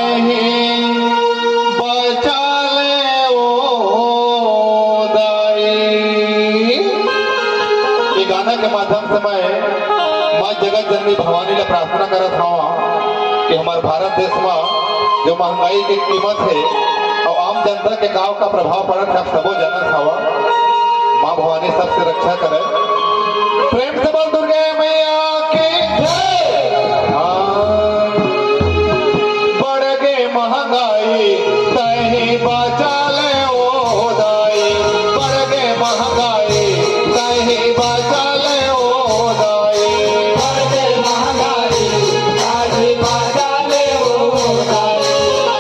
नहीं बचा ले ओ दाई। ये गाना के माध्यम से मैं माँ जगत जननी भवानी ने प्रार्थना करत हूँ कि हमारे भारत देश में जो महंगाई की कीमत है और आम जनता के गांव का प्रभाव पड़त है, सबो जानत हवा। माँ भवानी सबसे रक्षा करे। प्रेम से बोल दुर्गे मैया की जय। बढ़ गए महंगाई सही बचा ले ओ दाई। बढ़ गए महंगाई सही बचा ले ओ दाई। बढ़ गए महंगाई सही बचा ले ओ दाई।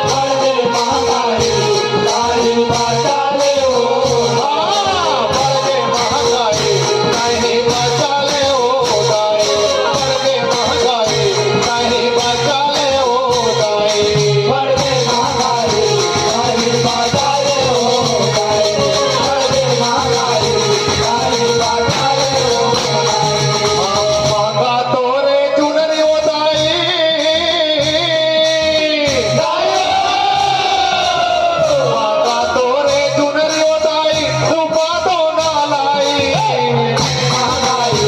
बढ़ गए महंगाई सही बचा ले ओ दाई। बढ़ गए महंगाई सही बचा ले ओ दाई। बढ़ गए महंगाई सही बचा ले ओ दाई। बढ़ गए महंगाई सही बचा ले ओ दाई। बढ़ गए महंगाई सही बचा ले ओ दाई। मांगा तोरे चुनरी ओ दाई। मांगा तोरे चुनरी ओ दाई, रुपा तो ना लाई। महंगाई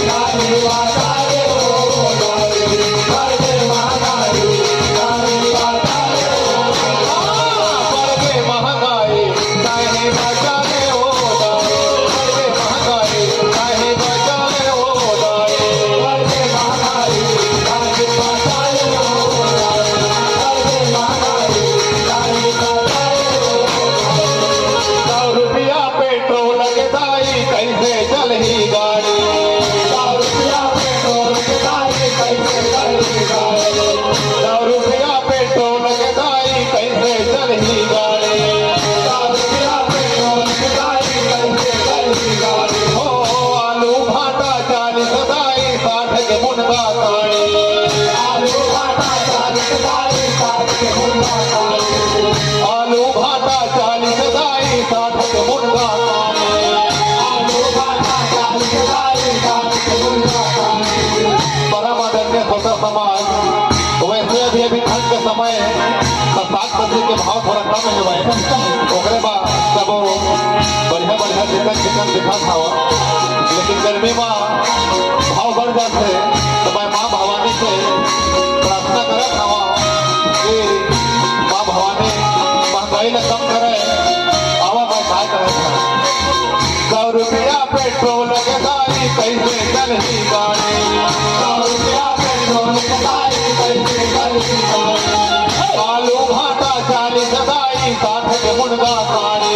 सही बचा ले ओ दाई। बढ़ गए महंगाई सही बचा ले ओ दाई। बढ़ गए महंगाई सही बचा ले ओ दाई। बढ़ गए महंगाई सही बचा ले ओ दाई। बढ़ गए महंगाई सही बचा ले ओ दाई। बढ़ गए महंगाई सही बचा ले ओ दाई। 100 रुपया पेट्रोल के दाई, कैसे चलही गाड़ी। 100 रुपया पेट्रोल के दाई, कैसे चलही गाड़ी। 100 रुपया पेट्रोल के दाई, कैसे चलही गाड़ी। 100 रुपया पेट्रोल के दाई, कैसे चलही गाड़ी। हो आलू भाटा 40 दाई, 60 के मुनगा ताड़ी। आलू भाटा 40 दाई, 60 के मुनगा ताड़ी। आलू भाटा 40 दाई, 60 के मुनगा ताड़ी। आलू भाटा 40 दाई, 60 के मुनगा ताड़ी। परम आदरणीय छोटा समाज, वैसे अभी ठंड के समय है तो साग सब्जी के भाव थोड़ा कम है भाई। ओकरे बाद सब बढ़िया बढ़िया चिकन दिखा खावा, लेकिन गर्मी में भाव बढ़ जाते तो मैं माँ भवानी से प्रार्थना करत हवा कि माँ भवानी महंगाई न कम करे। आवा मैं क्या करत हूँ। 100 रुपया पेट्रोल के दाई, कैसे चलही गाड़ी। 100 रुपया पेट्रोल के दाई, कैसे चलही गाड़ी। आलू भाटा 40 दाई, 60 के मुनगा ताड़ी।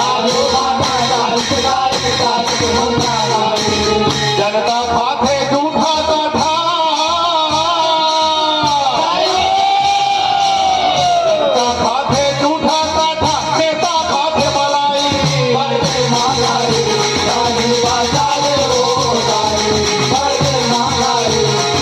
आलू भाटा 40 दाई, 60 के मुनगा ताड़ी। जनता खाते जूठा काठा। जनता खाते जूठा काठा, नेता खाते मलाई। बढ़ गई महंगाई सही बचा ले ओ दाई। बढ़ गई महंगाई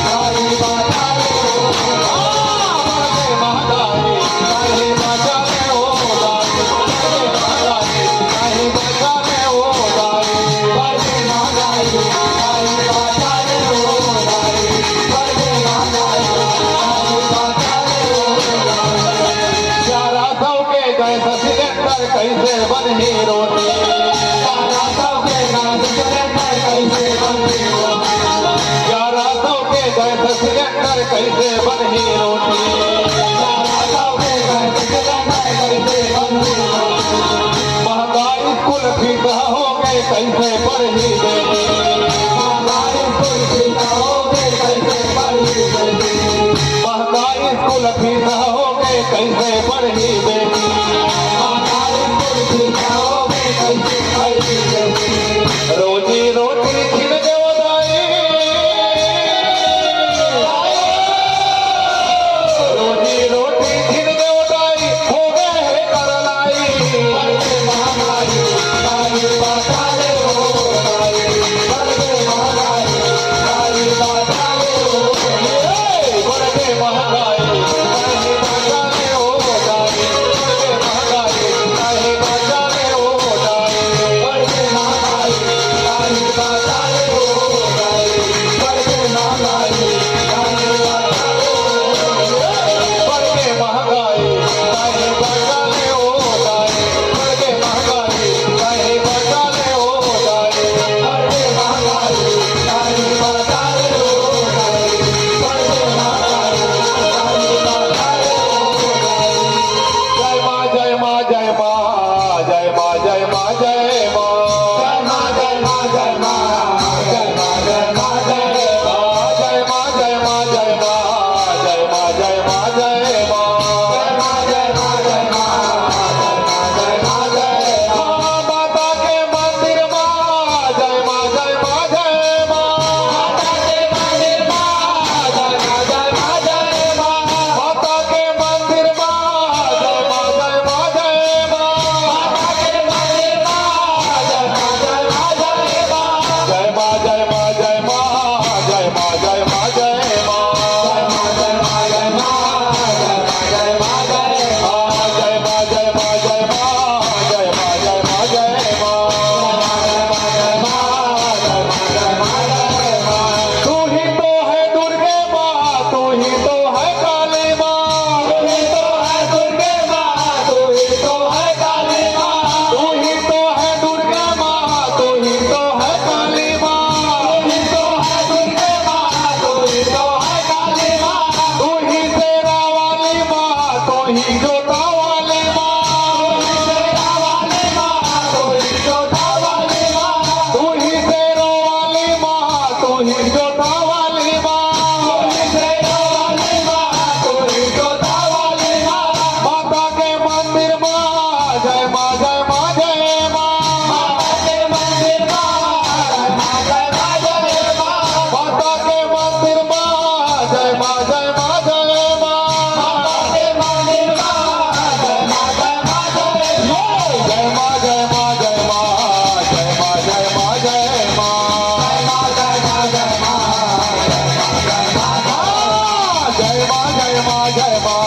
सही बचा ले ओ दाई। बढ़ गई महंगाई सही बचा ले ओ दाई। बढ़ गई महंगाई सही बचा ले ओ दाई। बढ़ गई महंगाई सही बचा ले ओ दाई। बढ़ गई महंगाई सही बचा ले ओ दाई। 1100 के गैस सिलेंडर, कैसे बनही रोटी। 1100 के गैस सिलेंडर, कैसे बनही रोटी। 1100 के गैस सिलेंडर, कैसे बनही रोटी। 1100 के गैस सिलेंडर, कैसे बनही रोटी। महंगाई स्कूल फीस हो गए, कैसे पढ़ी बेटी। महंगाई स्कूल फीस हो गए, कैसे पढ़ी बेटी। महंगाई स्कूल फीस हो गए, कैसे पढ़ी बेटी। महंगाई स्कूल फीस हो गए, कैसे पढ़ी बेटी। रोजी रोटी छिन गए ओ दाई। रोजी रोटी छिन गए ओ दाई, हो गए है करलाई। बढ़ गई महंगाई सही बचा ले ओ दाई। बढ़ गई महंगाई सही बचा ले ओ दाई। बढ़ गई महंगाई सही बचा ले ओ दाई। बढ़ गई महंगाई जय मा